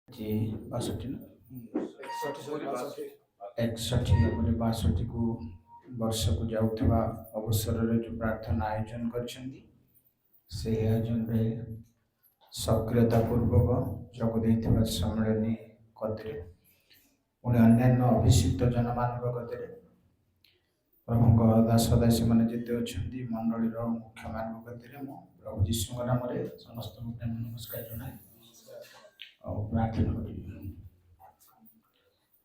जी 62 61 को वर्ष को जाऊଥିବା अवसर रे जो प्रार्थना आयोजन करछंती से आयोजन रे सक्रियता पूर्वक जोग देथिबा सम्मेलनी कतरे पुणी अन्यान्य अभिषिक्त जनमान कतरे प्रभुଙ୍କ दास दासी माने जेते अछंती मंडली रो मुख्य मान कतरे मो प्रभु यीशु नाम रे समस्त प्रेम नमस्कार जनाए और प्रार्थना करी।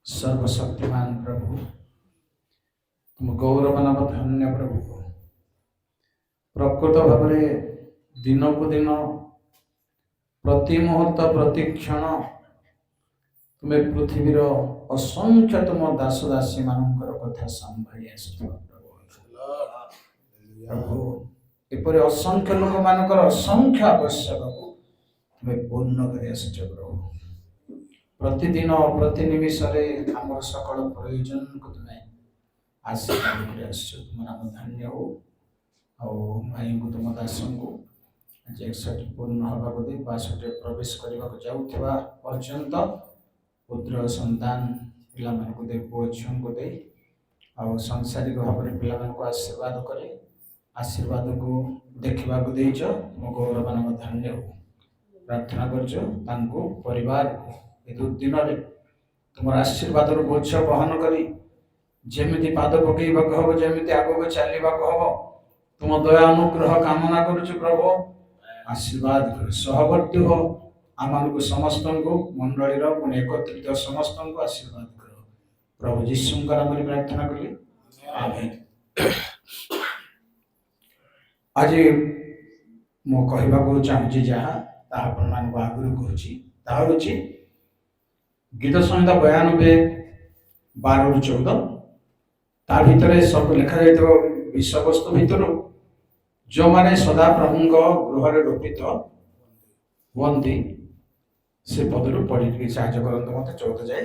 सर्वशक्तिमान प्रभु तुम गौरव नाम धन्य प्रभु प्रकृत भाव दिन को दिन प्रति मुहूर्त प्रति क्षण तुम्हें पृथ्वीर असंख्य तुम दास दासी मानकर कथा संभाली आसुथ प्रभु एपरि असंख्य लोक मानकर असंख्य आवश्यक को तुम्हें पूर्ण कर आसुच प्रभु प्रतिदिन प्रति निमिष आम सकल प्रयोजन को तुम्हें आशीर्वाद कर आसुच तुम नाम धन्य हो और भाई को तुम दास को आज 61 पूर्ण हवा दे 62 प्रवेश करने जाऊा पर्यंत पुत्र संतान पिला को दे पुओ झील को दे और सांसारिक भाव में पिला को आशीर्वाद करे आशीर्वाद को देखा देच तुम गौरव नाम धन्य हो प्रार्थना कर परिवार ए दुर्दिन तुम आशीर्वाद बोझ बहन करी जमी पाद पकईवा हम जमी आग को चलवा हम तुम दया अनुग्रह कामना करुछु प्रभु आशीर्वाद कर सहवर्ती हो आम को समस्त को मंडली पुणी एकत्रित समस्त को आशीर्वाद कर प्रभु यीशु नाम प्रार्थना कली आमेन। आज मो कहवाक चाहूँगी जहाँ आपण मान आगुरी कहूँ गीत संहिता 92 12 ରୁ 14 ता भितर सब लिखा जाइथिबा विषय वस्तु भितर जो माने सदा प्रभु गृह रोपित हुंती से पदरू पढ़ी साहय करते मत 14 जाए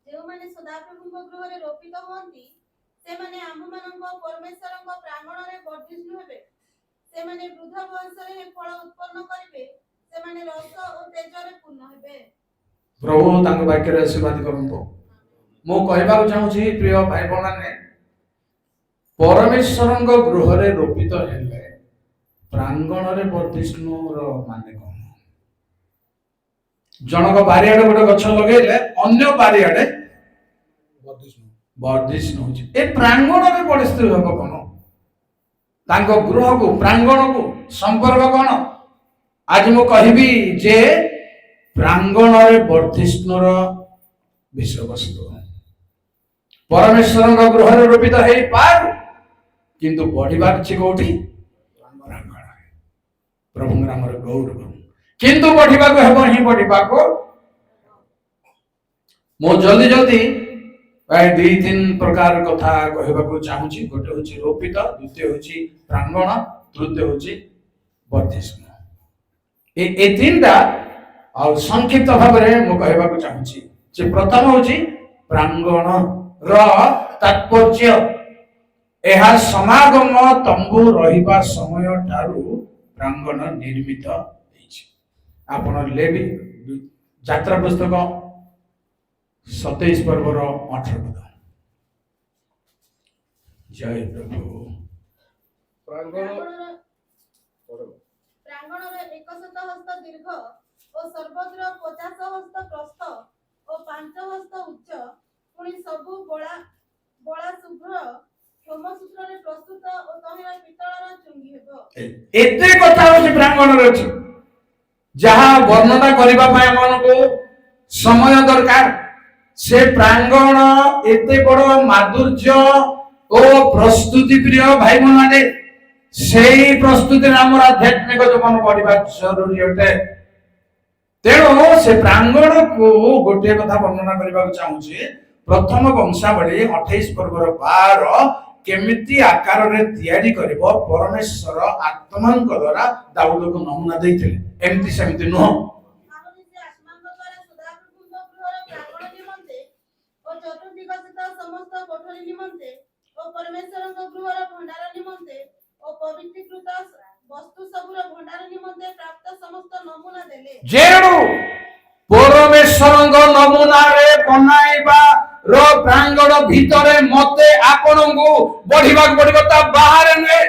जो माने सदा प्रभु गृह रोपित हुंती से माने आम मानक परमेश्वर प्रांगण रे वर्धिष्णु हेबे से माने वृद्ध वंश रे फल उत्पन्न करिवे से माने रस और तेज रे पूर्ण हेबे प्रभु तांको वाक्य रे आशीर्वाद करंतो मो कहबा चाहूछी प्रिय भाई बहन परमेश्वर गृह रे रोपित हेले प्रांगण रे वर्धिष्णु रो माने कोन जनक बारियाडे गोटे गछ लगेले अन्य बारियाडे वर्धिष्णु होची ए प्रांगण रे परिस्थिति होबो कोन तांको गृह को प्रांगण को संपर्क कोन आज मो कहबी जे प्रांगण रे वर्धिष्णु रो विषय वस्तु परमेश्वर गृह रे रोपित हेई पार किंतु बढ़िबा किछि कोठी प्रांगण प्रभु नाम रे गौरव किंतु बढ़िबा को हेबो ही बढ़िबा को मो जल्दी जल्दी प्राय 2-3 प्रकार कथा कहबा को चाहूची गोटे होची रोपित द्वितीय होची प्रांगण तृतीय होची वर्धिष्णु ए तीनटा और संक्षिप्त भाव में मो कहबा को चाहूची जे प्रथम होची प्रांगण रो तात्पर्य एहा समागम तंबू रहिबा समय ठारू प्रांगण निर्मित होइछि आपण लेबी यात्रा पुस्तक 27 पर्वर 18 पद जय प्रभु प्रांगण रे 100 हस्त दीर्घ और सर्वत्र 50 हस्त प्रस्थ और 5 हस्त उच्च पुनी सबु बड़ा शुभ्र सोमसूत्र रे प्रस्तुत और तहिरा पितळर चुंगी हेबो एते कथा होछि प्रांगण रे अछि जहा वर्णना करबा पय मन को समय दरकार से प्रांगण एते बड़ माधुर्य ओ प्रस्तुति प्रिय भाई माने सेही प्रस्तुति हमर आध्यात्मिक जीवन बढ़िबा जरूरी होते तेणु से प्रांगण को गोटे कथा वर्णना करबा चाहूछि प्रथम वंशावली 28 पर्वर 12 केमिति आकार रे तयारी करबो परमेश्वर आत्मांक द्वारा दाऊद को नमूना दैथिले एमति समिति नो मानव जे आत्मांक द्वारा सदा प्रभु गृहर प्रांगण निमंते और चतुर्दिग स्थित समस्त कोठरी निमंते और परमेश्वर गृहर भंडार निमंते और पवित्रीकृत ବସ୍ତୁ ସବୁର ଭଣ୍ଡାର ନିମନ୍ତେ ପ୍ରାପ୍ତ ସମସ୍ତ ନମୁନା ଦେଲେ। ଯେଣୁ ପରମେଶ୍ୱରଙ୍କ ନମୁନାରେ ବନାଇବାର ପ୍ରାଙ୍ଗଣ ଭିତରେ ମତେ ଆପଣଙ୍କୁ ବଢିବାକୁ ପଡିବ, ତା ବାହାରେ ନୁହେଁ।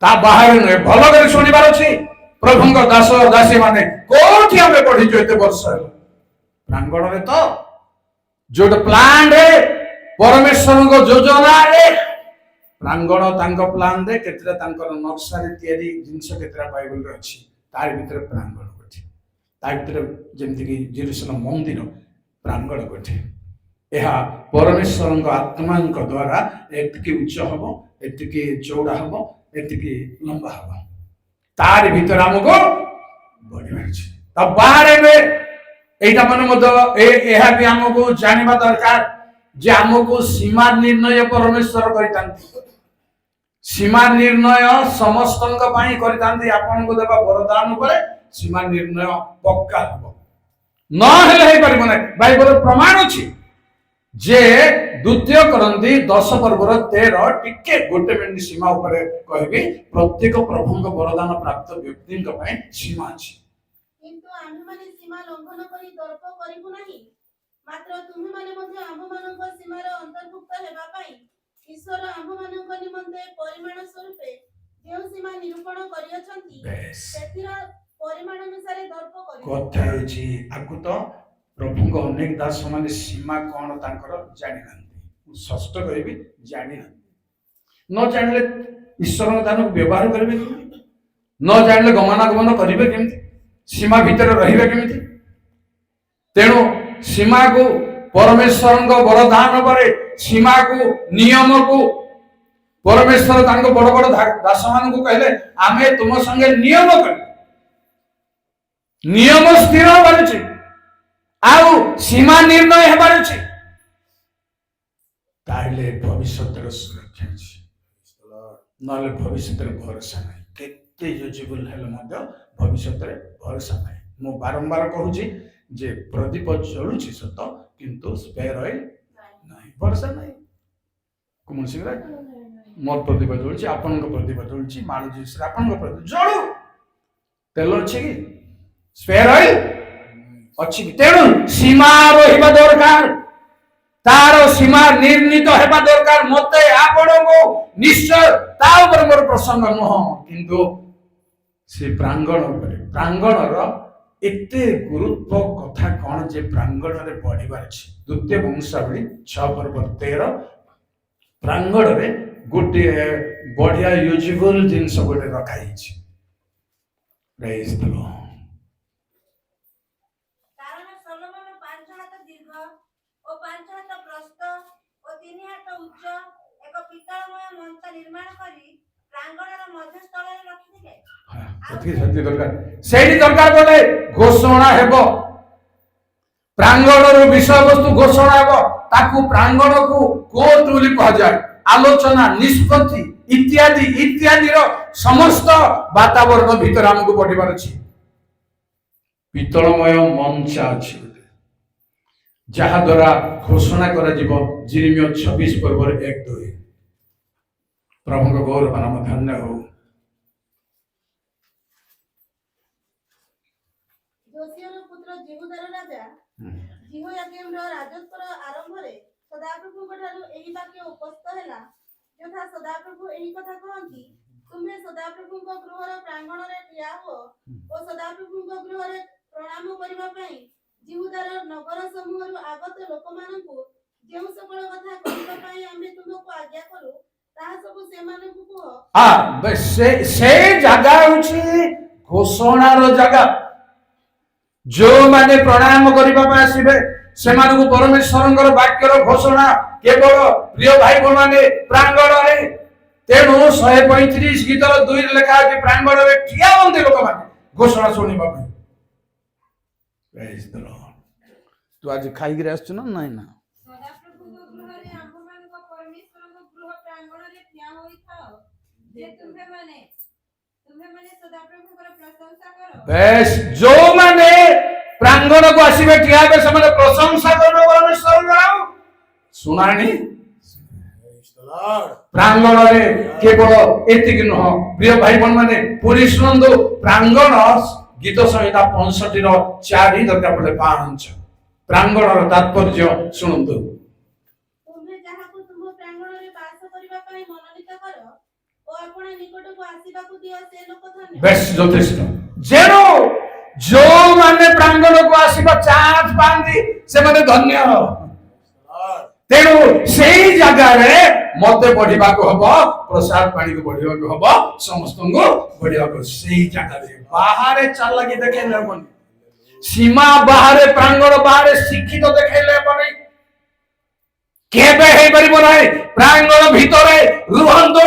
ତା ବାହାରେ ନୁହେଁ। ଭଲ କରି ଶୁଣିବାର ଅଛି। ପ୍ରଭୁଙ୍କ ଦାସ ଦାସୀ ମାନେ କୋଉଠି ଆମେ ପଢିଛୁ ଏତେ ବର୍ଷ ହେଲା? ପ୍ରାଙ୍ଗଣରେ ତ, ଯୋଉଟା ପ୍ଲାନରେ, ପରମେଶ୍ୱରଙ୍କ ଯୋଜନାରେ ପ୍ରାଙ୍ଗଣ ତାଙ୍କ ପ୍ଲାନରେ କେତେଟା ତାଙ୍କର ନକ୍ସାରେ ତିଆରି ଜିନିଷ କେତେଟା ବାଇବଲରେ ଅଛି। ତାର ଭିତରେ ପ୍ରାଙ୍ଗଣ ଗୋଟେ, ତା ଭିତରେ ଯେମିତିକି ଜେରୁସାଲେମ ମନ୍ଦିର ପ୍ରାଙ୍ଗଣ ଗୋଟେ। ଏହା ପରମେଶ୍ୱରଙ୍କ ଆତ୍ମାଙ୍କ ଦ୍ୱାରା ଏତିକି ଉଚ୍ଚ ହବ, ଏତିକି ଚଉଡ଼ା ହବ, ଏତିକି ଲମ୍ବା ହବ। ତାରି ଭିତରେ ଆମକୁ ବଢିବାର ଅଛି। ତା ବାହାରେ এইটা মানে মধ্যে ଏହା ବି ଆମକୁ ଜାଣିବା ଦରକାର ଯେ ଆମକୁ ସୀମା ନିର୍ଣ୍ଣୟ ପରମେଶ୍ୱର କରିଥାନ୍ତି। ସୀମା ନିର୍ଣ୍ଣୟ ସମସ୍ତଙ୍କ ପାଇଁ କରିଥାନ୍ତି। ଆପଣଙ୍କୁ ଦେବା ବରଦାନ ଉପରେ ସୀମା ନିର୍ଣ୍ଣୟ ପକ୍କା ହେବ, ନହେଲେ ହେଇପାରିବ ନାହିଁ। ବାଇବଲର ପ୍ରମାଣ ଅଛି ଯେ ଦ୍ୱିତୀୟ କରନ୍ତି 10 ପର୍ବର 13 ଟିକେ ଗୋଟେ ମିନିଟ ସୀମା ଉପରେ କହିବି। ପ୍ରତ୍ୟେକ ପ୍ରଭୁଙ୍କ ବରଦାନ ପ୍ରାପ୍ତ ବ୍ୟକ୍ତିଙ୍କ ପାଇଁ ସୀମା ଅଛି। କିନ୍ତୁ ଆମ୍ଭେମାନେ ସୀମା ଲଙ୍ଘନ କରି ଦର୍ପ କରିବୁ ନାହିଁ, ମାତ୍ର ତୁମେମାନେ ମଧ୍ୟ ଆମ୍ଭମାନଙ୍କ ସୀମାର ଅନ୍ତର୍ଭୁକ୍ତ ହେବା ପାଇଁ ଈଶ୍ୱର ଆମ୍ଭମାନଙ୍କ ନିମନ୍ତେ ପରିମାଣ ସ୍ୱରୂପେ ଯେଉଁ ସୀମା ନିରୂପଣ କରିଅଛନ୍ତି ସେଥିର ପରିମାଣ ଅନୁସାରେ ଦର୍ପ କରିବୁ। କଥା ହେଉଛି ଆକୁ ତ ପ୍ରଭୁଙ୍କ ଅନେକ ଦାସ ମାନେ ସୀମା କଣ ତାଙ୍କର ଜାଣିନାହାନ୍ତି। ମୁଁ ଷଷ୍ଠ କହିବି, ଜାଣିନାହାନ୍ତି। ନ ଜାଣିଲେ ଈଶ୍ୱରଙ୍କ ଦାନକୁ ବ୍ୟବହାର କରିବେ କେମିତି? ନ ଜାଣିଲେ ଗମନାଗମନ କରିବେ କେମିତି? ସୀମା ଭିତରେ ରହିବେ କେମିତି? ତେଣୁ ସୀମାକୁ ପରମେଶ୍ୱରଙ୍କ ବରଦାନ ପରେ ସୀମାକୁ ନିୟମକୁ ପରମେଶ୍ୱର ତାଙ୍କ ବଡ ବଡ ଦାସ ମାନଙ୍କୁ କହିଲେ ଆମେ ତୁମ ସଙ୍ଗେ ନିୟମ କରିବୁ। ନିୟମ ସ୍ଥିର ହେବାର ଅଛି, ଆଉ ସୀମା ନିର୍ଣ୍ଣୟ ହେବାର ଅଛି। ତାହେଲେ ଭବିଷ୍ୟତର ସୁରକ୍ଷା ଅଛି, ନହେଲେ ଭବିଷ୍ୟତରେ ଭରସା ନାହିଁ। କେତେ ୟୁଜେବଲ ହେଲେ ମଧ୍ୟ ଭବିଷ୍ୟତରେ ଭରସା ନାହିଁ। ମୁଁ ବାରମ୍ବାର କହୁଛି ଯେ ପ୍ରଦୀପ ଜଳୁଛି ସତ, କିନ୍ତୁ ସ୍ପେୟାର ଅଏଲ ନାହିଁ, ଭରସା ନାହିଁ। କୌଣସି ମୋର ପ୍ରଦୀପ ଜଳୁଛି, ଆପଣଙ୍କ ପ୍ରଦୀପ ଜଳୁଛି, ମାଳ ଜୁସରେ ଆପଣଙ୍କ ପ୍ରଦୀପ ଜଳୁ, ତେଲ ଅଛି କି? ସ୍ପେୟାର ଅଏଲ ଅଛି କି? ତେଣୁ ସୀମା ରହିବା ଦରକାର, ତାର ସୀମା ନିର୍ଣ୍ଣିତ ହେବା ଦରକାର। ମତେ ଆପଣଙ୍କୁ ନିଶ୍ଚୟ ତା ଉପରେ ମୋର ପ୍ରସଙ୍ଗ ନୁହଁ, କିନ୍ତୁ ସେ ପ୍ରାଙ୍ଗଣ ଉପରେ, ପ୍ରାଙ୍ଗଣର ଏତେ ଗୁରୁତ୍ୱ କଥା କଣ ଯେ ପ୍ରାଙ୍ଗଣରେ ବଢିବାର ଅଛି। ଦ୍ୱିତୀୟ ବଂଶାବଳୀ 6 ପର୍ବ 13 ପ୍ରାଙ୍ଗଣରେ ଗୋଟିଏ ବଢିଆ ୟୁଜେବଲ ଜିନିଷ ଗୋଟେ ରଖାଯାଇଛି। ପ୍ରେଜ୍ ଦ ଲର୍ଡ। କାରଣ ସଲୋମନ 5 ହାତ ଦୀର୍ଘ ଓ 5 ହାତ ପ୍ରସ୍ଥ ଓ 3 ହାତ ଉଚ୍ଚ ଏକ ପିତ୍ତଳମୟ ମଞ୍ଚ ନିର୍ମାଣ କରି ପ୍ରାଙ୍ଗଣର ମଧ୍ୟସ୍ଥଳରେ ରଖିଥିଲେ। ସେଇଠି ଦରକାର ବୋଲେ ଘୋଷଣା ହେବ, ପ୍ରାଙ୍ଗଣର ବିଷୟବସ୍ତୁ ଘୋଷଣା ହେବ। ତାକୁ ପ୍ରାଙ୍ଗଣକୁ କୋର୍ଟ ବୋଲି କୁହାଯାଏ। ଆଲୋଚନା, ନିଷ୍ପତ୍ତି ଇତ୍ୟାଦି ଇତ୍ୟାଦିର ସମସ୍ତ ବାତାବରଣ ଭିତରେ ଆମକୁ ପଢିବାର ଅଛି। ପିତ୍ତଳମୟ ମଞ୍ଚ ଅଛି ଯାହା ଦ୍ୱାରା ଘୋଷଣା କରାଯିବ। ଜିରିମିୟ 26 ପର୍ବରେ 1-2। ପ୍ରଭୁଙ୍କ ଗୌରବ ନାମ ଧନ୍ୟ ହଉ। ଯୋସିୟାର ପୁତ୍ର ଜିହୁଦାର ରାଜା ଜିହୋୟାକିମର ରାଜତ୍ୱର ଆରମ୍ଭରେ ସଦାପ୍ରଭୁଙ୍କ ଠାରୁ ଏହି ବାକ୍ୟ ଉପସ୍ଥିତ ହେଲା, ଯଥା ସଦାପ୍ରଭୁ ଏହି କଥା କହନ୍ତି, ତୁମେ ସଦାପ୍ରଭୁଙ୍କ ଗୃହର ପ୍ରାଙ୍ଗଣରେ ଠିଆ ହୁଅ ଓ ସଦାପ୍ରଭୁଙ୍କ ଗୃହରେ ପ୍ରଣାମ କରିବା ପାଇଁ ଜିହୁଦାର ନଗର ସମୂହରୁ ଆଗତ ଲୋକମାନଙ୍କୁ ଯେଉଁ ସକଳ କଥା କହିବା ପାଇଁ ଆମେ ତୁମକୁ ଆଜ୍ଞା କରୁ ତାହା ସବୁ ସେମାନଙ୍କୁ କୁହ। ସେ ଜାଗା ହେଉଛି ଘୋଷଣାର ଜାଗା। ଯୋଉମାନେ ପ୍ରଣାମ କରିବା ପାଇଁ ଆସିବେ ସେମାନଙ୍କୁ ପରମେଶ୍ୱରଙ୍କର ବାକ୍ୟର ଘୋଷଣା କେବଳ ପ୍ରିୟ ଭାଇ ଭଉଣୀମାନେ ପ୍ରାଙ୍ଗଣରେ। ତେଣୁ 135 ଗୀତର 2 ଲେଖା ଅଛି, ପ୍ରାଙ୍ଗଣରେ ଠିଆ ହୁଅନ୍ତି ଲୋକମାନେ ଘୋଷଣା ଶୁଣିବା ପାଇଁ। ପ୍ରେଜ୍ ଦ ଲର୍ଡ। ତୁ ଆଜି ଖାଇକିରି ଆସିଛୁ ନା ନାଇଁ? ନା ସଦାପ୍ରଭୁଙ୍କ ଗୃହରେ ଆମ୍ଭମାନଙ୍କ ପରମେଶ୍ୱରଙ୍କ ଗୃହ ପ୍ରାଙ୍ଗଣରେ ଠିଆ ହୋଇଥାଅ ଯେ ତୁମେମାନେ ସଦାପ୍ରଭୁଙ୍କର ପ୍ରଶଂସା କର। ବେଶ, ଯୋଉମାନେ ପ୍ରାଙ୍ଗଣକୁ ଆସିବେ ଠିଆ ହେବେ ସେମାନେ ପ୍ରଶଂସା କରିବେ ପରମେଶ୍ୱରଙ୍କର। ଶୁଣାଣି ପ୍ରାଙ୍ଗଣରେ କେବଳ ଏତିକି ନୁହଁ ପ୍ରିୟ ଭାଇ ଭଉଣୀ ମାନେ ପୁରୀ ଶୁଣନ୍ତୁ ପ୍ରାଙ୍ଗଣ ଗୀତ ସଂହିତା 65 ର 4 ଦରକାର ପଡେ 5 ପ୍ରାଙ୍ଗଣର ତାତ୍ପର୍ଯ୍ୟ ଶୁଣନ୍ତୁ। ତୁମେ ଯାହାକୁ ତୁମ ପ୍ରାଙ୍ଗଣରେ ବାସ କରିବା ପାଇଁ ମନୋନୀତ କର ଓ ଆପଣ ନିକଟକୁ ଆସିବାକୁ ଦିଅ ସେ ଲୋକ ଧନ୍ୟ। ବେଶ ଯଥେଷ୍ଟ। ଯେଣୁ ଯୋଉମାନେ ପ୍ରାଙ୍ଗଣକୁ ଆସିବା ଚାନ୍ସ ପାଆନ୍ତି ସେମାନେ ଧନ୍ୟ। ତେଣୁ ସେଇ ଜାଗାରେ ମତେ ବଢିବାକୁ ହବ, ପ୍ରସାଦ ପାଣିକୁ ବଢିବାକୁ ହବ, ସମସ୍ତଙ୍କୁ ବଢିବାକୁ ସେଇ ଜାଗାରେ ବାହାରେ ଚାଲାକି ଦେଖେଇଲେ ହବନି, ସୀମା ବାହାରେ ପ୍ରାଙ୍ଗଣ ବାହାରେ ଶିକ୍ଷିତ ଦେଖେଇଲେ ହବନି, କେବେ ହେଇପାରିବ ନାହିଁ। ପ୍ରାଙ୍ଗଣ ଭିତରେ ରୁହନ୍ତୁ।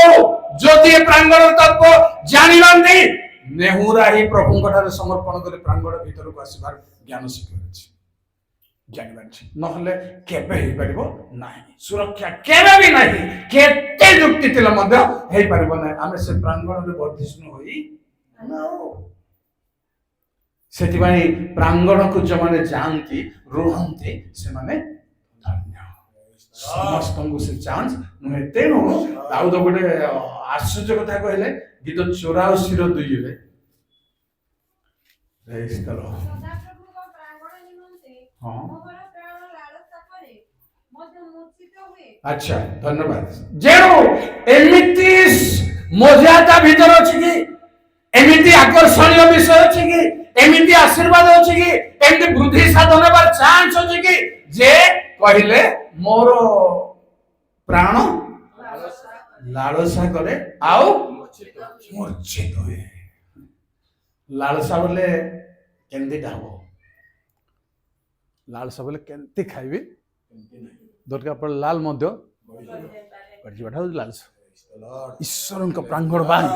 ଯଦି ପ୍ରାଙ୍ଗଣ ତତ୍ତ୍ୱ ଜାଣିନାହାନ୍ତି ନେହୁରା ହିଁ ପ୍ରଭୁଙ୍କ ଠାରେ ସମର୍ପଣ କରି ପ୍ରାଙ୍ଗଣ ଭିତରକୁ ଆସିବାର ଜ୍ଞାନ ଶିଖିପାରିଛି, ଜାଣିପାରିଛି, ନହେଲେ କେବେ ହେଇପାରିବ ନାହିଁ। ସୁରକ୍ଷା କେବେ ବି ନାହିଁ, କେତେ ଯୁକ୍ତି ଥିଲେ ମଧ୍ୟ ହେଇପାରିବ ନାହିଁ। ଆମେ ସେ ପ୍ରାଙ୍ଗଣରେ ବର୍ଦ୍ଧିଷ୍ଣୁ ହୋଇ ସେଥିପାଇଁ ପ୍ରାଙ୍ଗଣକୁ ଯୋଉମାନେ ଯାଆନ୍ତି ରୁହନ୍ତି ସେମାନେ ଧନ୍ୟ। ସମସ୍ତଙ୍କୁ ସେ ଚାନ୍ସ ନୁହେଁ। ତେଣୁ ଦାଉଦ ଗୋଟେ ଆଶ୍ଚର୍ଯ୍ୟ କଥା କହିଲେ ଗୀତ 84 ର 2 ରେ ସଦାପ୍ରଭୁଙ୍କ ପ୍ରାଙ୍ଗଣ ନିମନ୍ତେ ହଁ ମୋହର ପ୍ରାଣ ଲାଳସା କରେ ମଧ୍ୟ ମୂର୍ଚ୍ଛିତ ହୁଏ। ଆଚ୍ଛା ଧନ୍ୟବାଦ। ଯେଣୁ ଏମିତି ମଜା ତା ଭିତରେ ଅଛି କି, ଏମିତି ଆକର୍ଷଣୀୟ ବିଷୟ ଅଛି କି, ଏମିତି ଆଶୀର୍ବାଦ ଅଛି କି, ଏମିତି ବୃଦ୍ଧି ସାଧନ ହେବାର ଚାନ୍ସ ଅଛି କି ଯେ କହିଲେ ମୋର ପ୍ରାଣ ଲାଳସା କରେ ଆଉ ମୂର୍ଚ୍ଛିତ ହୁଏ। ଲାଳସା ବୋଲେ କେମିତିଟା ହବ, ଲାଳସା ବୋଲେ କେମିତି ଖାଇବି ଦରକାର ପଡେ ଲାଲ ମଧ୍ୟ ଯିବାଟା ହଉଛି ଲାଳସା। ଈଶ୍ୱରଙ୍କ ପ୍ରାଙ୍ଗଣ ବାହାରି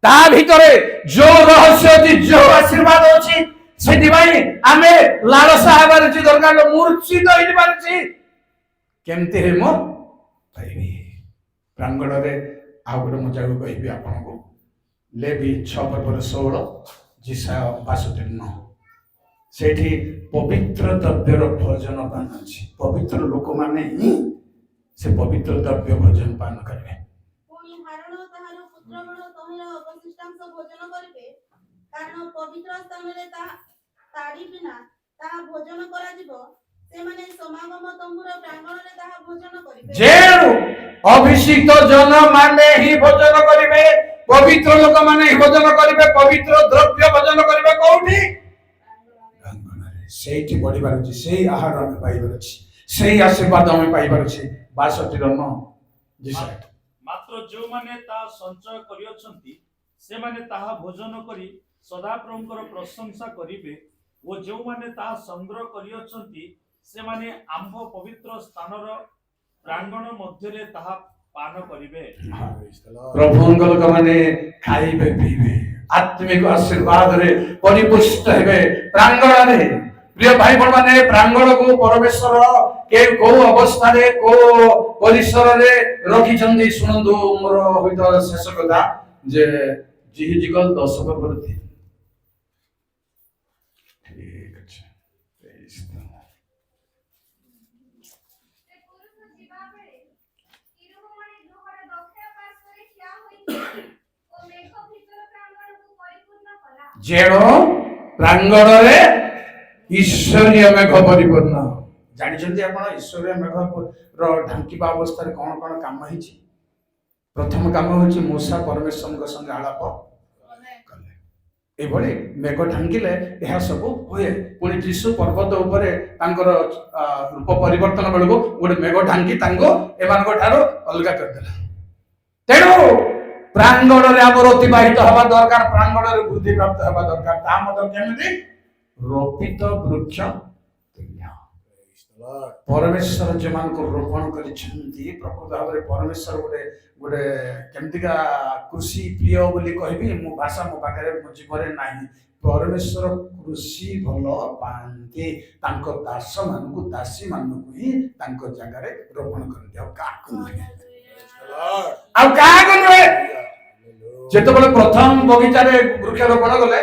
ତା ଭିତରେ ଯୋଉ ରହସ୍ୟ ଅଛି, ଯୋଉ ଆଶୀର୍ବାଦ ଅଛି, ସେଥିପାଇଁ ଆମେ ଲାଳସା ହେବାର ଅଛି, ଦରକାର ମୂର୍ଚ୍ଛିତ ହେଇଯିବାର ଅଛି। କେମିତି ହେମ ପାଇବି ପ୍ରାଙ୍ଗଣରେ। ଆଉ ଗୋଟେ ମଜାକୁ କହିବି ଆପଣଙ୍କୁ, ଲେବି 6:16 ଯିଶାୟ 62:9 ସେଠି ପବିତ୍ର ଦ୍ରବ୍ୟର ଭୋଜନ ପାନ ଅଛି। ପବିତ୍ର ଲୋକମାନେ ହିଁ ସେ ପବିତ୍ର ଦ୍ରବ୍ୟ ଭୋଜନ ପାନ କରିବେ। ପୁଣି ହାରଣ ତାହାର ପୁତ୍ରଗଣ ତହିଁର ଅବଶିଷ୍ଟାଂଶ ଭୋଜନ କରିବେ, କାରଣ ପବିତ୍ର ସ୍ଥାନରେ ତାଡ଼ି ବିନା ତାହା ଭୋଜନ କରାଯିବ। ସେମାନେ ସମାଗମ ତମ୍ବୁର ପ୍ରାଙ୍ଗଣରେ ତାହା ଭୋଜନ କରିବେ। ଯେଣୁ ଅଭିଷିକ୍ତ ଜନ ମାନେ ହିଁ ଭୋଜନ କରିବେ, ପବିତ୍ର ଲୋକମାନେ ହିଁ ଭୋଜନ କରିବେ, ପବିତ୍ର ଦ୍ରବ୍ୟ ଭୋଜନ କରିବେ କୋଉଠି? ପ୍ରାଙ୍ଗଣରେ। ସେଇଠି ବଢିବାର ଅଛି, ସେଇ ଆହାର ଆମେ ପାଇବାର ଅଛି, ସେଇ ଆଶୀର୍ବାଦ ଆମେ ପାଇବାର ଅଛି। 62 ର 9 ମାତ୍ର ଯେଉଁମାନେ ତାହା ସଞ୍ଚୟ କରିଅଛନ୍ତି ସେମାନେ ତାହା ଭୋଜନ କରି ସଦାପ୍ରଭୁଙ୍କର ପ୍ରଶଂସା କରିବେ, ଓ ଯେଉଁମାନେ ତାହା ସଂଗ୍ରହ କରିଅଛନ୍ତି ସେମାନେ ଆମ୍ଭ ପବିତ୍ର ସ୍ଥାନର ପ୍ରାଙ୍ଗଣ ମଧ୍ୟରେ ତାହା ପାନ କରିବେ। ପ୍ରଭୁଙ୍କ ଲୋକମାନେ ଖାଇବେ ପିଇବେ, ଆତ୍ମିକ ଆଶୀର୍ବାଦରେ ପରିପୁଷ୍ଟ ହେବେ ପ୍ରାଙ୍ଗଣରେ। ପ୍ରିୟ ଭାଇ ଭଉଣୀ ମାନେ ପ୍ରାଙ୍ଗଣକୁ ପରମେଶ୍ୱର କୋଉ ଅବସ୍ଥାରେ କୋଉ ପରିସରରେ ରଖିଛନ୍ତି ଶୁଣନ୍ତୁ। ମୋର ହୁଏତ ଶେଷ କଥା ଯେ ଜିହିଜିକଲ 10:3 ଠିକ ଅଛି। ଯେଣୁ ପ୍ରାଙ୍ଗଣରେ ଈଶ୍ୱରୀୟ ମେଘ ପରିପୂର୍ଣ୍ଣ। ଜାଣିଛନ୍ତି ଆପଣ ଈଶ୍ୱରୀୟ ମେଘର ଢାଙ୍କିବା ଅବସ୍ଥାରେ କଣ କଣ କାମ ହେଇଛି? ପ୍ରଥମ କାମ ହେଉଛି ମୂଷା ପରମେଶ୍ୱରଙ୍କ ସଙ୍ଗେ ଆଳାପ କଲେ। ଏଭଳି ମେଘ ଢାଙ୍କିଲେ ଏହା ସବୁ ହୁଏ। ପୁଣି ଯୀଶୁ ପର୍ବତ ଉପରେ ତାଙ୍କର ରୂପ ପରିବର୍ତ୍ତନ ବେଳକୁ ଗୋଟେ ମେଘ ଢାଙ୍କି ତାଙ୍କୁ ଏମାନଙ୍କ ଠାରୁ ଅଲଗା କରିଦେଲା। ତେଣୁ ପ୍ରାଙ୍ଗଣରେ ଆମର ଅତିବାହିତ ହେବା ଦରକାର, ପ୍ରାଙ୍ଗଣରେ ବୃଦ୍ଧି ପ୍ରାପ୍ତ ହେବା ଦରକାର। ତା ମଧ୍ୟ କେମିତି? ରୋପିତ ବୃକ୍ଷ ତୁଲ୍ୟ। ପରମେଶ୍ୱର ଯେଉଁମାନଙ୍କୁ ରୋପଣ କରିଛନ୍ତି, ପ୍ରକୃତ ଭାବରେ ପରମେଶ୍ୱର ଗୋଟେ କେମିତିକା କୃଷି ପ୍ରିୟ ବୋଲି କହିବି, ମୁଁ ଭାଷା ମୋ ପାଖରେ ମୋ ଜୀବନରେ ନାହିଁ। ପରମେଶ୍ୱର କୃଷି ଭଲ ପାଆନ୍ତି, ତାଙ୍କ ଦାସ ମାନଙ୍କୁ ଦାସୀ ମାନଙ୍କୁ ହିଁ ତାଙ୍କ ଜାଗାରେ ରୋପଣ କରନ୍ତି, ଆଉ କାହାକୁ ନୁହେଁ, ଆଉ କାହାକୁ ନୁହେଁ। ଯେତେବେଳେ ପ୍ରଥମ ବଗିଚାରେ ବୃକ୍ଷରୋପଣ କଲେ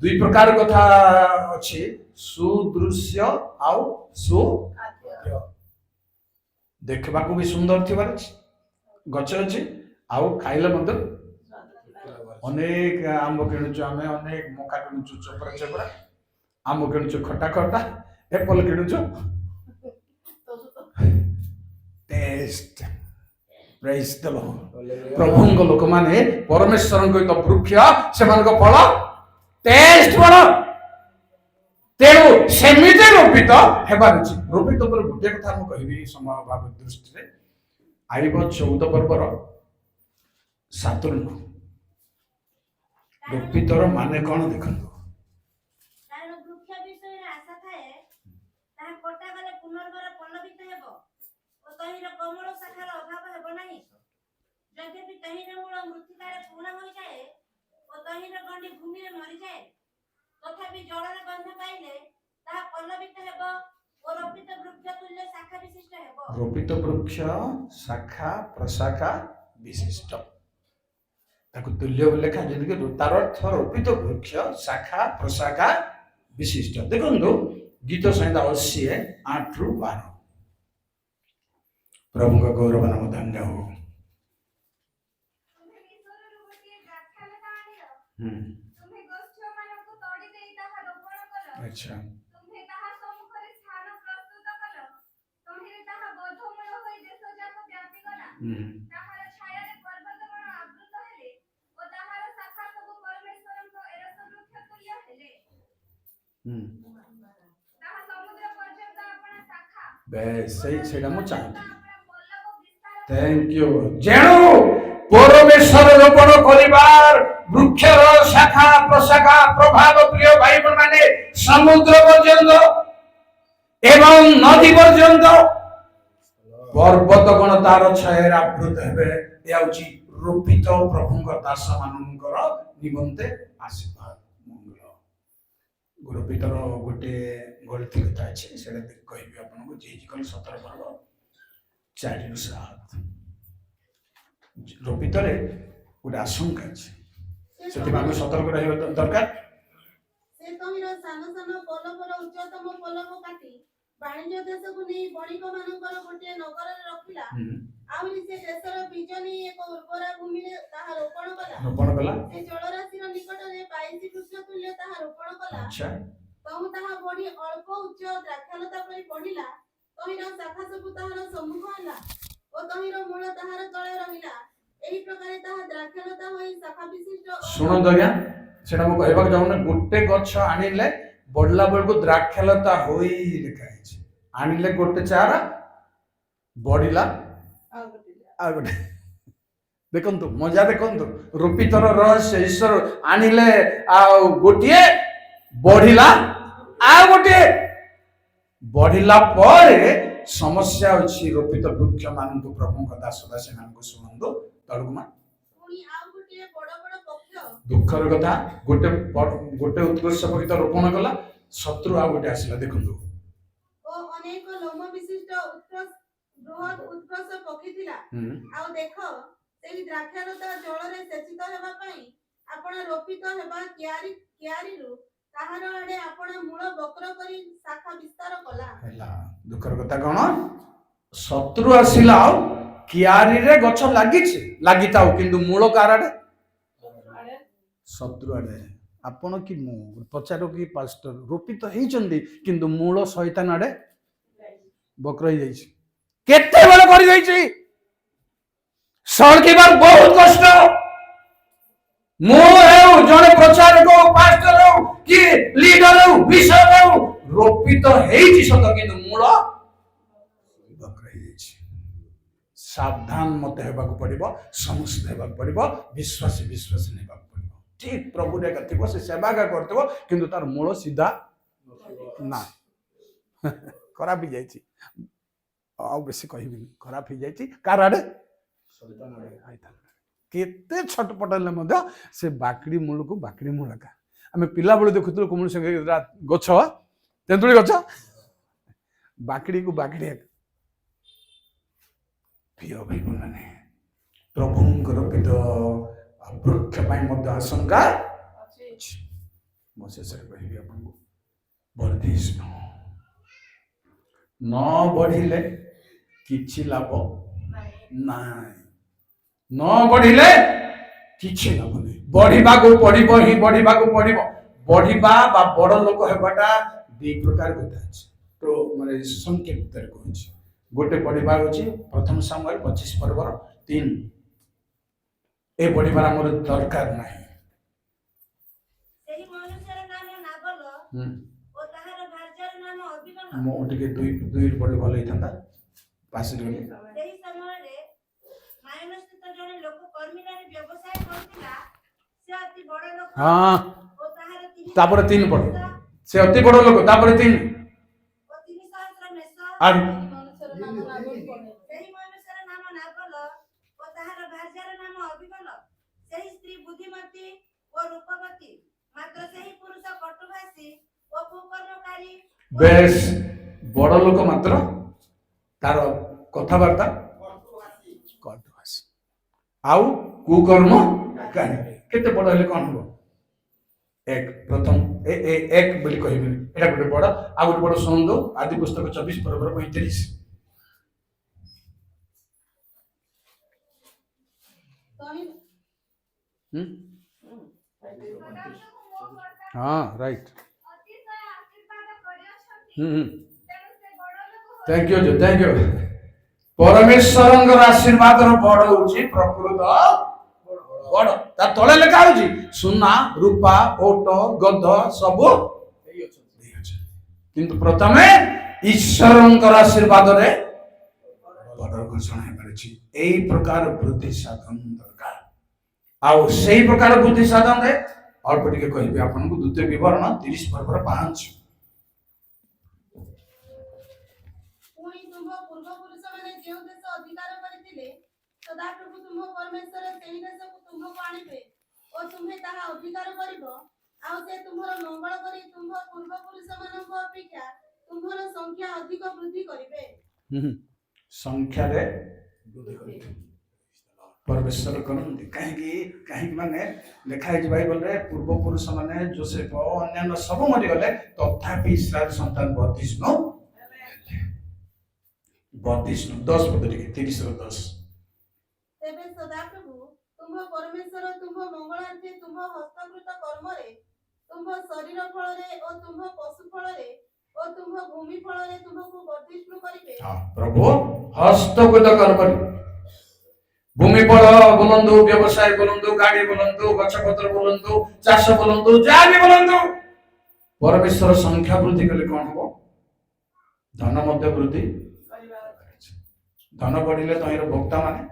2 ପ୍ରକାର କଥା ଅଛି, ସୁଦୃଶ୍ୟ ଆଉ ସୁଖାଦ୍ୟ। ଦେଖିବାକୁ ବି ସୁନ୍ଦର ଥିବାର ଅଛି, ଗଛ ଅଛି ଆଉ ଖାଇଲେ ମଧ୍ୟ ଅନେକ ଆମ୍ବ କିଣୁଛୁ ଆମେ, ଅନେକ ମକା କିଣୁଛୁ ଚୋପରା ଚୋପରା, ଆମ୍ବ କିଣୁଛୁ ଖଟା ଖଟା, ଏପଲ କିଣୁଛୁ ଟେଷ୍ଟ। ପ୍ରେଜ୍ ଦ ଲର୍ଡ। ପ୍ରଭୁଙ୍କ ଲୋକମାନେ ପରମେଶ୍ୱରଙ୍କ ଏକ ବୃକ୍ଷ, ସେମାନଙ୍କ ଫଳ ଟେଷ୍ଟ ଭଲ। ତେଣୁ ସେମିତି ରୋପିତ ହେବାର ଅଛି। ରୋପିତ ଉପରେ ଗୋଟିଏ କଥା ମୁଁ କହିବି ସମୟ ଅଭାବ ଦୃଷ୍ଟିରେ। ଆଇବ 14 ପର୍ବର 7 ରୋପିତର ମାନେ କଣ ଦେଖନ୍ତୁ। କାରଣ ବୃକ୍ଷ ବିଷୟରେ ଆଶା ଥାଏ, ତାହା କଟା ଗଲେ ପୁନର୍ବାର ପଲ୍ଲବିତ ହେବ ଓ ତହିଁର କୋମଳ ଶାଖାର ଅଭାବ ହେବ ନାହିଁ। ଯଦ୍ୟପି ତହିଁର ମୂଳ ମୃତ୍ତିକାରେ ପୂର୍ଣ୍ଣ ହୋଇଯାଏ ଓ ତହିଁର ଗଣ୍ଡି ଭୂମିରେ ମରିଯାଏ, ତଥାପି ଜଳର ଗନ୍ଧ ପାଇଲେ ତାହା ପଲ୍ଲବିତ ହେବ ଓ ରୋପିତ ବୃକ୍ଷ ତୁଲ୍ୟ ଶାଖା ବିଶିଷ୍ଟ ହେବ। ରୋପିତ ବୃକ୍ଷ ଶାଖା ପ୍ରଶାଖା ବିଶିଷ୍ଟ, ତାକୁ ତୁଲ୍ୟ ବୋଲି ଲେଖା ଯେମିତି ତାର ଅର୍ଥ ରୋପିତ ବୃକ୍ଷ ଶାଖା ପ୍ରଶାଖା ବିଶିଷ୍ଟ। ଦେଖନ୍ତୁ ଗୀତ ସଂହିତା 80:8-12। ପ୍ରଭୁଙ୍କ ଗୌରବ ନାମ ଧନ୍ୟ ହଉ। ତୁମେ ମିଶରରୁ ଗୋଟିଏ ଦ୍ରାକ୍ଷାଲତା ଆଣିଲ, ହୁଁ ତୁମେ ଗଛମାନଙ୍କୁ ତଡ଼ି ଦେଇ ତାହା ରୋପଣ କଲ, ଆଚ୍ଛା ତୁମ୍ଭେ ତାହା ସମ୍ମୁଖରେ ସ୍ଥାନ ପ୍ରସ୍ତୁତ କଲ, ତହିଁରେ ତାହା ବଦ୍ଧମୂଳ ହୋଇ ଦେଶ ଯାକ ବ୍ୟାପିଗଲା। ତାହାର ଛାୟାରେ ପର୍ବତଗଣ ଆବୃତ ହେଲେ ଓ ତାହାର ଶାଖା ସବୁ ପରମେଶ୍ୱରଙ୍କ ଏରସ ବୃକ୍ଷ ତୁଲ୍ୟ ହେଲେ। ତାହା ସମୁଦ୍ର ପର୍ଯ୍ୟନ୍ତ ଆପଣା ଶାଖା ସେଇଟା ମୁଁ ଚାହୁଁଥିଲି। ଆପଣା ପଲ୍ଲବ ବିସ୍ତାର ଥ୍ୟାଙ୍କ ୟୁ। ଯେଣୁ ପରମେଶ୍ୱର ରୋପଣ କରିବାର ବୃକ୍ଷର ଶାଖା ପ୍ରଶାଖା ପ୍ରଭାବ ପ୍ରିୟ ଭାଇ ମାନେ ସମୁଦ୍ର ପର୍ଯ୍ୟନ୍ତ ଏବଂ ନଦୀ ପର୍ଯ୍ୟନ୍ତ ପର୍ବତଗଣ ତାର ଛାୟାରେ ଆବୃତ ହେବେ। ଏହା ହଉଛି ରୋପିତ ପ୍ରଭୁଙ୍କ ଦାସ ମାନଙ୍କର ନିମନ୍ତେ ଆଶୀର୍ବାଦ ମଙ୍ଗଳ। ରୋପିତର ଗୋଟେ ଗଳତି କଥା ଅଛି, ସେଟା କହିବି ଆପଣଙ୍କୁ। ଯେହେତୁ 17 ପର୍ବ 4-7 ରୋପିତରେ ଗୋଟେ ଆଶଙ୍କା ଅଛି, ସେଥିପାଇଁ ଆମେ ସତର୍କ ରହିବା ଦରକାର। ସେ ତହିଁର ସାନ ସାନ ପଲ୍ଲବର ଉଚ୍ଚତମ ପଲ୍ଲବ କାଟି ବାଣିଜ୍ୟ ଦେଶକୁ ନେଇ ବଣିକ ମାନଙ୍କର ଗୋଟିଏ ନଗରରେ ରଖିଲା। ଆହୁରି ସେ ଦେଶର ବୀଜ ନେଇ ଏକ ଉର୍ବରା ଭୂମିରେ ତାହା ରୋପଣ କଲା। ସେ ଜଳରାଶିର ନିକଟରେ 22 ବୃକ୍ଷ ତୁଲ୍ୟ ତାହା ରୋପଣ କଲା। ତହୁ ତାହା ବଢି ଅଳ୍ପ ଉଚ୍ଚ ଦ୍ରାକ୍ଷାଲତା ପରି ବଢିଲା। ତହିଁର ଶାଖା ସବୁ ତାହାର ସମ୍ମୁଖ ହେଲା ଓ ତହିଁର ମୂଳ ତାହାର ତଳେ ରହିଲା। ଏହି ପ୍ରକାରେ ତାହା ଦ୍ରାକ୍ଷାଲତା ହୋଇ ଶାଖା ବିଶିଷ୍ଟ। ଶୁଣନ୍ତୁ ଆଜ୍ଞା, ସେଟା ମୁଁ କହିବାକୁ ଚାହୁଁନି। ଗୋଟେ ଗଛ ଆଣିଲେ ବଢିଲା ବେଳକୁ ଦ୍ରାକ୍ଷାଲତା ହୋଇ ଲେଖା ହେଇଛି। ଆଣିଲେ ଗୋଟେ ଚାରା, ବଢିଲା ଆଉ ଗୋଟେ। ଦେଖନ୍ତୁ ମଜା, ଦେଖନ୍ତୁ ରୋପିତର ରହସ୍ୟ। ଈଶ୍ୱର ଆଣିଲେ ଆଉ ଗୋଟିଏ, ବଢିଲା ଆଉ ଗୋଟିଏ। ବଢିଲା ପରେ ସମସ୍ୟା ଅଛି ରୋପିତ ବୃକ୍ଷ ମାନଙ୍କୁ। ପ୍ରଭୁଙ୍କ ଦାସ ଦାସୀ ମାନଙ୍କୁ ଶୁଣନ୍ତୁ ତଳକୁ ମା। ପୁଣି ଆଉ ଗୋଟିଏ ବଡ଼ ବଡ଼ ପକ୍ଷ। ଦୁଃଖର କଥା, ଗୋଟେ ଉତ୍କର୍ଷ ପକ୍ଷିତ ରୋପଣ କଲା, ଶତ୍ରୁ ଆଉ ଗୋଟେ ଆସିଲା। ଦେଖନ୍ତୁ ଓ ଅନେକ ଲୋମ ବିଶିଷ୍ଟ ବୃହତ୍ ଉତ୍କର୍ଷ ପକ୍ଷୀ ଥିଲା। ଆଉ ଦେଖ, ସେହି ଦ୍ରାକ୍ଷାଲତା ଜଳରେ ସେଚିତ ହେବା ପାଇଁ ଆପଣ ରୋପିତ ହେବା କିଆରୀରୁ ତାହାର ଆଡେ ଆପଣ ମୂଳ ବକ୍ର କରି ଶାଖା ବିସ୍ତାର କଲା। ହେଲା। ଦୁଃଖର କଥା କଣ, ଶତ୍ରୁ ଆସିଲା, ଆଉ କିଆରୀରେ ଗଛ ଲାଗିଥାଉ, କିନ୍ତୁ ମୂଳ କାହାର ଆଡେ? ଶତ୍ରୁ ଆଡେ। ଆପଣ କି ମୁଁ ପଚାର କି ପାଷ୍ଟର ରୋପିତ ହେଇଛନ୍ତି, କିନ୍ତୁ ମୂଳ ଶୈତାନ ଆଡେ ବକ୍ର ହେଇଯାଇଛି। କେତେବେଳେ କରିଯାଇଛି, ସଳକିବାର ବହୁତ କଷ୍ଟ। ମୁଁ ହେଉ, ଜଣେ ପ୍ରଚାରକ ହଉ, ପାଷ୍ଟର ହଉ, କି ଲିଡର ହଉ, ବିଶପ ହଉ, ରୋପିତ ହେଇଛି ସତ, କିନ୍ତୁ ମୂଳ ବକ୍ର ହେଇଯାଇଛି। ସାବଧାନ ମତେ ହେବାକୁ ପଡିବ, ସମସ୍ତେ ହେବାକୁ ପଡିବ, ବିଶ୍ୱାସୀ ନେବାକୁ ପଡିବ। ଠିକ ପ୍ରଭୁ ରେଖା ଥିବ, ସେ ସେବା କରୁଥିବ, କିନ୍ତୁ ତାର ମୂଳ ସିଧା ନା। ଖରାପ ହେଇଯାଇଛି। ଆଉ ବେଶୀ କହିବିନି, ଖରାପ ହେଇଯାଇଛି। କାର ଆଡେ? କେତେ ଛଟପଟ ହେଲେ ମଧ୍ୟ ସେ ବାକଡି ମୂଳକୁ ବାକଡି ମୂଳ ଏକା। ଆମେ ପିଲାବେଳୁ ଦେଖୁଥିଲୁ କୁମୁଳ ଗଛ, ତେନ୍ତୁଳି ଗଛ, ବାକଡିକୁ ବାକଡି ଏକା। ପ୍ରିୟ ଭାଇ ମାନେ, ପ୍ରଭୁଙ୍କର ରୋପିତ ବୃକ୍ଷ ପାଇଁ ମଧ୍ୟ ଆଶଙ୍କା ଅଛି। ମୁଁ ଶେଷରେ କହିବି ଆପଣଙ୍କୁ, ବର୍ଦ୍ଧିଷ୍ଣୁ ନ ବଢିଲେ କିଛି ଲାଭ ନାହିଁ। न बढ़िले किछि नबनी बढ़िबाको पड़िबो ही बढ़िबाको पड़िबो बढ़िबा बा बड़ लोक हेबाटा दी प्रकार कथा अछि तो माने संक्षेप रे कहछि गोटे बढ़िबा होछि प्रथम सामुएल 25 पर्वर 3 ए बढ़िबार हमर दरकार नाही ସେହି ମନୁଷ୍ୟର ନାମ ନାବଲ ଓ ତାହାର ଭାର୍ଯ୍ୟାର ନାମ ଅବିଗଲ। मो टिके दुई बड़े भल होइथांता पास रे ସେହି ସମୟରେ ମାୟନସ୍ଥିତ ଜଣେ ଲୋକ କର୍ମିଲାରେ ବ୍ୟବସାୟ କରୁଥିଲା। ସେ ଅତି ବଡ଼ ଲୋକ हां ଓ ତାହାର तापर 3 बड़ से अति बड़ लोक तापर 3 ଓ 3,000 ମେଷ। আর ସେହି ମନୁଷ୍ୟର ନାମ ନାବଲ ଓ ତାହାର ଭାର୍ଯ୍ୟାର ନାମ ଅବିଗଲ। ସେହି ସ୍ତ୍ରୀ ବୁଦ୍ଧିମତୀ ଓ ରୂପବତୀ, ମାତ୍ର ସେହି ପୁରୁଷ କଟୁଭାଷୀ ଓ କୁକର୍ମକାରୀ। बेस बड़ लोक मात्र तार कथबार्ता कटुभाषी आउ कुकर्म कानी केते बड़ हेले कोन हो एक प्रथम एक बोली कहबे एटा गोटे बड़ आ गोटे बड़ सुन दो आदि पुस्तक 24 पर्व 35 हाँ राइट थैंक यू परमेश्वर आशीर्वाद बड़ होची प्रकृत बड़ ता तळे लेखा होची सुना रूपा ओट गध सब किंतु प्रथमे ईश्वरंकर आशीर्वाद रे बड़ घोषणा हे परछि एई प्रकार वृद्धि साधन दरकार आउ सेही प्रकार वृद्धि साधन रे अल्प टिके कहबे आपनको द्वितीय विवरण 30 पर्व 5 ପୁଣି ତୁମ୍ଭ ପୂର୍ବପୁରୁଷମାନେ ଯେଉଁ ଦେଶ ଅଧିକାର କରିଥିଲେ ସଦାପ୍ରଭୁ ତୁମ୍ଭ ପରମେଶ୍ୱର ସେହି ଦେଶକୁ ତୁମ୍ଭକୁ ଆଣିବେ ଓ ତୁମ୍ଭେ ତାହା ଅଧିକାର କରିବ ଆଉ ସେ ତୁମ୍ଭର ମଙ୍ଗଳ କରି ତୁମ୍ଭ ପୂର୍ବପୁରୁଷମାନଙ୍କ ଅପେକ୍ଷା ତୁମ୍ଭର ସଂଖ୍ୟା ଅଧିକ ବୃଦ୍ଧି କରିବେ। संख्या रे वृद्धि करिवे परमेश्वर करନ୍ତି कहीं माने लिखा है बाइबल रे पूर्व पुरुष माने जोसेफ अन्य सब मरि गले तथापि इस्राएल संतान 32 10 पद 30 रो 10 ତେବେ ସଦାପ୍ରଭୁ ତୁମ୍ଭ ପରମେଶ୍ୱର ତୁମ୍ଭ ମଙ୍ଗଳାର୍ଥେ ତୁମ୍ଭ ହସ୍ତକୃତ କର୍ମରେ ତୁମ୍ଭ ଶରୀର ଫଳରେ ଓ ତୁମ୍ଭ ପଶୁ ଫଳରେ ଓ ତୁମ୍ଭ ଭୂମି ଫଳରେ ତୁମ୍ଭକୁ ବର୍ଦ୍ଧିଷ୍ଣୁ କରିବେ। हां प्रभु हस्तकृत कर्म भूमि फल बोलंदु व्यवसाय बोलंदु गाड़ी बोलंदु गछपत्र बोलंदु चाष बोलंदु जा भी बोलंदु परमेश्वर संख्या वृद्धि कले कोन हो धन मध्य वृद्धि धन बढ़िले तहिर भोक्ता माने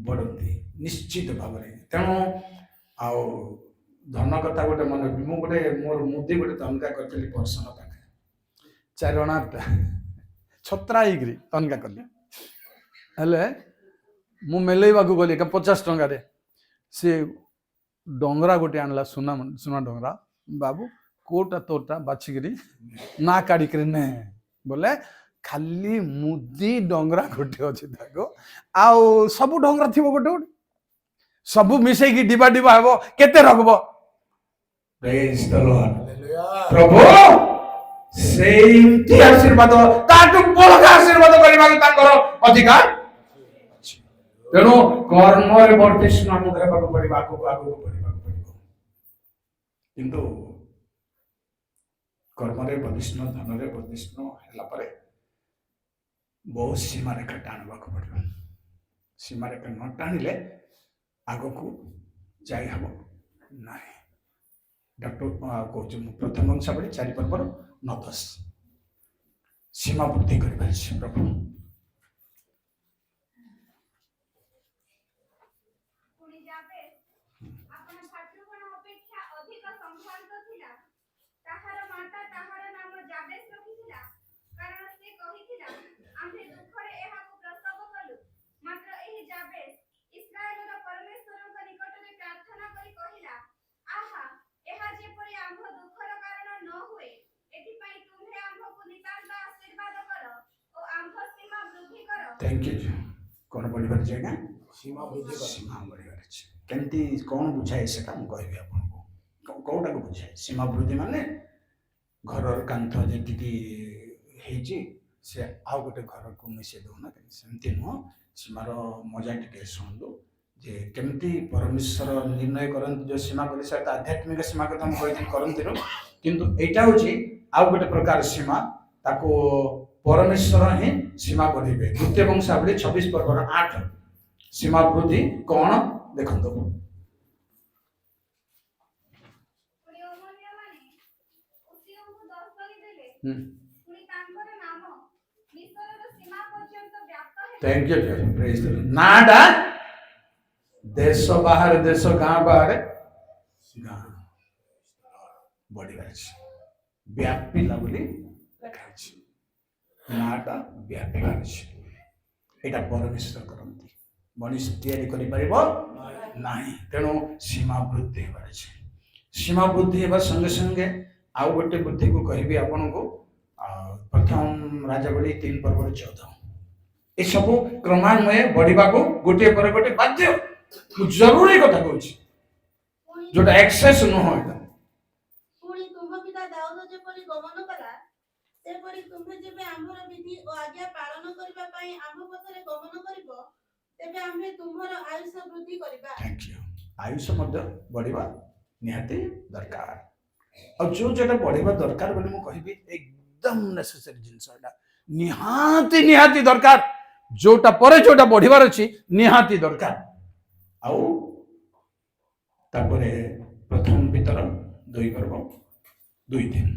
बढ़ती निश्चित भाव तेणु आउ धन कथा गोटे मन मु गोटे मोर मुदी गोटे तनका करतली पर्सन पाखे चारणा छत्रा हिग्री तनका कली हेले मु मेलेइबाकू गली 50 टंका रे से डोंगरा गोटे आणला सुना सुना डोंगरा बाबू कोटा तोटा बाछिगिरी ना काढ़ी करे ने बोले खाली मुदी डोंगरा गोटे अछि ताको आउ सब डोंगरा थिबो गोटे गोटे सब मिसै की डिबा डिबा हेबो केते रखबो प्रेज द लॉर्ड प्रभु सेमती आशीर्वाद ताटु बड़का आशीर्वाद करिबा तांकर अधिकार तेणु कर्म रे वर्धिष्णु हमक हेबाक पड़िबा आगु पड़िबा किंतु कर्म रे वर्धिष्णु धन रे वर्धिष्णु हैला परे बहुत सीमा रेखा टाणवाक पड़ो सीमा रेखा न टाणिले आग को जाई हम ना डॉक्टर कौच प्रथम अंश पढ़ी 4 पर्व 9-10 सीमा वृद्धि कर प्रभु थैंक यू कौन बढ़िबार जाएगा सीमा बढ़िबार केमती कौन बुझाए से काम कहबे आपन कोटा को बुझाए सीमा वृद्धि माने घर कांथ जेति हेची से आउ गोटे घर को मिसे दौना सेमती नुह सीमार मजा टे शुणु जे केमती परमेश्वर निर्णय करते जो सीमा बोली सर आध्यात्मिक सीमा कथा मुझे करती किंतु यहाँ हूँ आउ गोटे प्रकार सीमा ताको परमेश्वर ही सीमा बढ़े द्वितीय वंशावली 26 पर्वर 8 सीमा वृद्धि कौन देखो थैंक यू प्रेज नाडा देश बाहर देश गाँ बाहर गाँ बढ़िया व्यापीला बोली नाटा व्यापीला यहाँ परमेश्वर करती मनुष्य या तेणु सीमा वृद्धि होबार सीमा वृद्धि होगा संगे संगे आउ गोटे वृद्धि को कहबी आपन को प्रथम राजावली 3 पर्व 14 ये सब क्रमान्वय बढ़िबा को गोटे पर गोटे बाध्य जरूरी कथा कहूँ जोटा एक्सेस न हो पुणी तुम पिता दाऊद जेपरि गमन कला सेपरि तुमे जेबे आमर विधि ओ आज्ञा पालन करिबा पई आम पथरे गमन करिवो तेबे आमे तुमर आयुष वृद्धि करिबा थैंक यू आयुष मध्य बढ़िबा निहाती दरकार और जो जेटा बढ़िबा दरकार बोली मु कहबी एकदम नेसेसरी जिंस एटा निहाती दरकार जोटा परे जोटा बढ़िबार अछि निहाती दरकार आउ तापरे प्रथम पितर 2 पर्व 2 दिन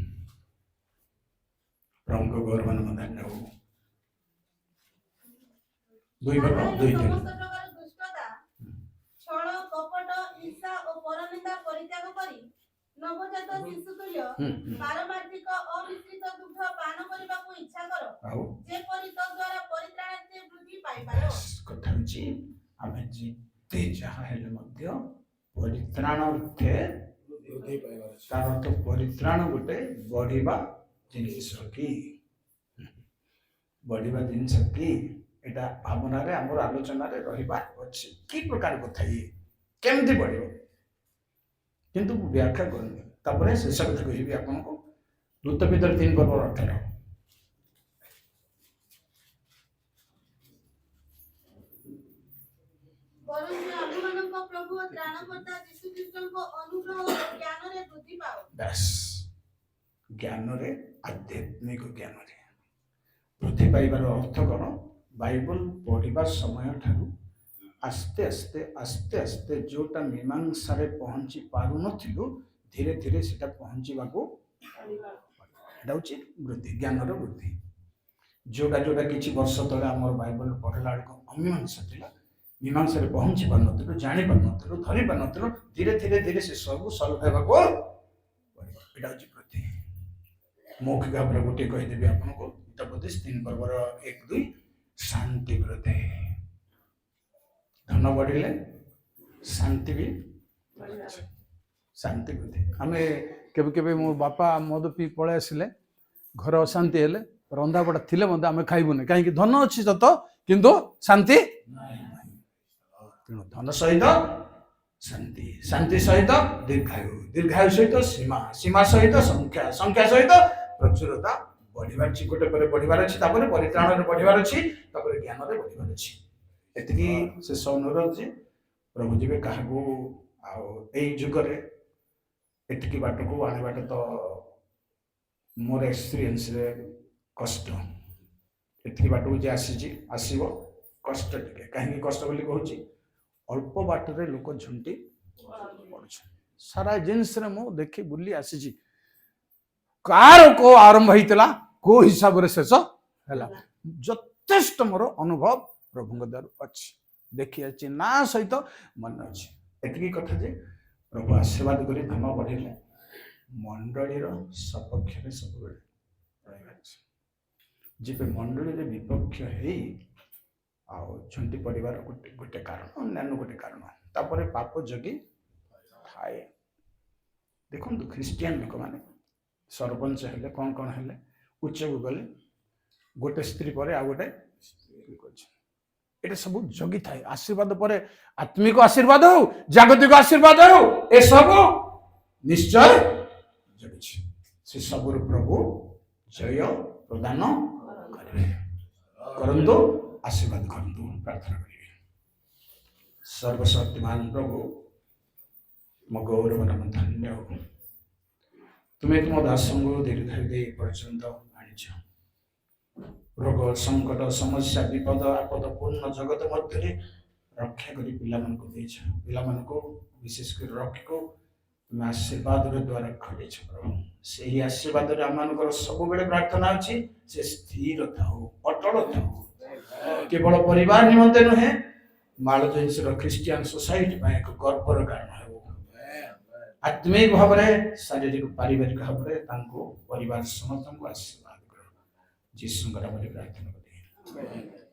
प्रमुख गौरवन मधान्य हो 2 पर्व 2 दिन समस्त प्रकार दुष्टता छल कपट ईर्षा और परनिंदा परित्याग करी नवजात शिशु तुल्य पारमार्थिक अमिश्रित दुग्ध पान करबाकू इच्छा करो आउ जेपरि तद्वारा परित्राणार्थे वृद्धि पाई पारो कथा होची आमे जिते जहा हेले मध्य परित्राणार्थे वृद्धि पाइबार कारण तो परित्राण गोटे बढ़िबा जिनिस की बढ़िबा जिनिस की एटा भावना रे हमर आलोचना रे रहिबा अछि की प्रकार कथा ये केमति बढ़िबो किंतु व्याख्या करनी तापर शेष कथा कहबी आपन को दूत पितर 3 पर्व 18 परंतु आमମାନଙ୍କ प्रभु त्राणकर्ता यीशु ख्रीष्टଙ୍କ अनुग्रह और ज्ञान रे वृद्धि पाओ बस ज्ञान रे आध्यात्मिक ज्ञान रे वृद्धि पाइबार अर्थ कौन बाइबल पढ़िबा समय ठारू आस्ते आस्ते आस्ते आस्ते जोटा मीमांसा रे पहुंची पारु नथिलु धीरे धीरे सेटा पहुंचीबाको वृद्धि ज्ञान रो वृद्धि जोटा जोटा किछि वर्ष तले हमर बाइबल पढ़ला को अमीमांसा थिला मीमांसा रे पहुंची पार नथिलु जानि पार नथिलु धरि पार नथिलु धीरे धीरे धीरे से सब सॉल्व हेबाको एटा होची वृद्धि मौखिक भाव गोटे कहि देबी आपन को तपदेश 3 पर्वर 1 2 शांति वृद्धि धन बढ़िले शांति भी शांति वृद्धि आमे केबे केबे मो बापा मद पी पळे आसिले घर अशांति हेले रंधा बड़ा थिले मते आमे खाइबुने काहे कि धन अछि सत किंतु शांति तेणु धन सहित शांति शांति सहित दीर्घायु दीर्घायु सहित सीमा सीमा सहित संख्या संख्या सहित प्रचुरता बढ़िबार अछि गोटे पर बढ़िबार अछि तापर परित्राण रे बढ़िबार अछि तापर ज्ञान रे बढ़िबार अछि एतकी से अनुरोध जे प्रभु जी क्या जुग एतकी बाट को आने बाट तो मोर एक्सपीरियंस रे कष्ट एतकी बाट को जे आसीबो कष्ट टिके कहीं कष्ट बोली कहूँ अल्प बाट रे लोक झुंटी पड़ सारा जिनस रे मु देखी बुली आसी कार को आरंभ होता को हिसाब रे शेष है जथेष्ट मोर अनुभव प्रभु द्वार अच्छी देखी अच्छी ना सहित मन अच्छी एतिकी कथा जे प्रभु आशीर्वाद करी धन बढ़े मंडली सपक्ष सब जब मंडली विपक्ष हो झुंटी पड़ार गोटे कारण अन्य गोटे कारण तापर पाप जगी थाए देखो ख्रीस्टियन लोक मैंने सरपंच हेले कौन कौन हेले उच्च को गले गोटे स्त्री पर आ गोटे ये सब जगी थाए आशीर्वाद पर आत्मिक आशीर्वाद हो जागतिक आशीर्वाद हो ए सब निश्चय जगी से सब प्रभु जय प्रदान କରିବେ। କରନ୍ତୁ, ଆଶୀର୍ବାଦ କରନ୍ତୁ। ପ୍ରାର୍ଥନା କରିବେ। ସର୍ବଶକ୍ତିମାନ ପ୍ରଭୁ, ମୋ ଗୌରବ ନାମ ଧନ୍ୟ ହଉ। ତୁମେ ତୁମ ଦାସଙ୍କୁ ଦୀର୍ଘାୟୁ ଦେଇ ପର୍ଯ୍ୟନ୍ତ ଆଣିଛ। ରୋଗ, ସଙ୍କଟ, ସମସ୍ୟା, ବିପଦ, ଆପଦ ପୂର୍ଣ୍ଣ ଜଗତ ମଧ୍ୟରେ ରକ୍ଷା କରି ପିଲାମାନଙ୍କୁ ଦେଇଛ। ପିଲାମାନଙ୍କୁ ବିଶେଷ କରି ରକ୍ଷକୁ ତୁମେ ଆଶୀର୍ବାଦର ଦ୍ୱାରା ଖୋଲିଛ ପ୍ରଭୁ। ସେହି ଆଶୀର୍ବାଦରେ ଆମମାନଙ୍କର ସବୁବେଳେ ପ୍ରାର୍ଥନା ଅଛି, ସେ ସ୍ଥିର ଥାଉ, ଅଟଳ ଥାଉ। କେବଳ ପରିବାର ନିମନ୍ତେ ନୁହେଁ, ମାଳଜେନ୍ସର ଖ୍ରୀଷ୍ଟିଆନ ସୋସାଇଟି ପାଇଁ ଏକ ଗର୍ବର କାରଣ ହେଉ। ଆତ୍ମିକ ଭାବରେ, ଶାରୀରିକ, ପାରିବାରିକ ଭାବରେ ତାଙ୍କୁ ପରିବାର ସମସ୍ତଙ୍କୁ ଆଶୀର୍ବାଦ କର। ଯୀଶୁଙ୍କ ନାମରେ ପ୍ରାର୍ଥନା କରେ।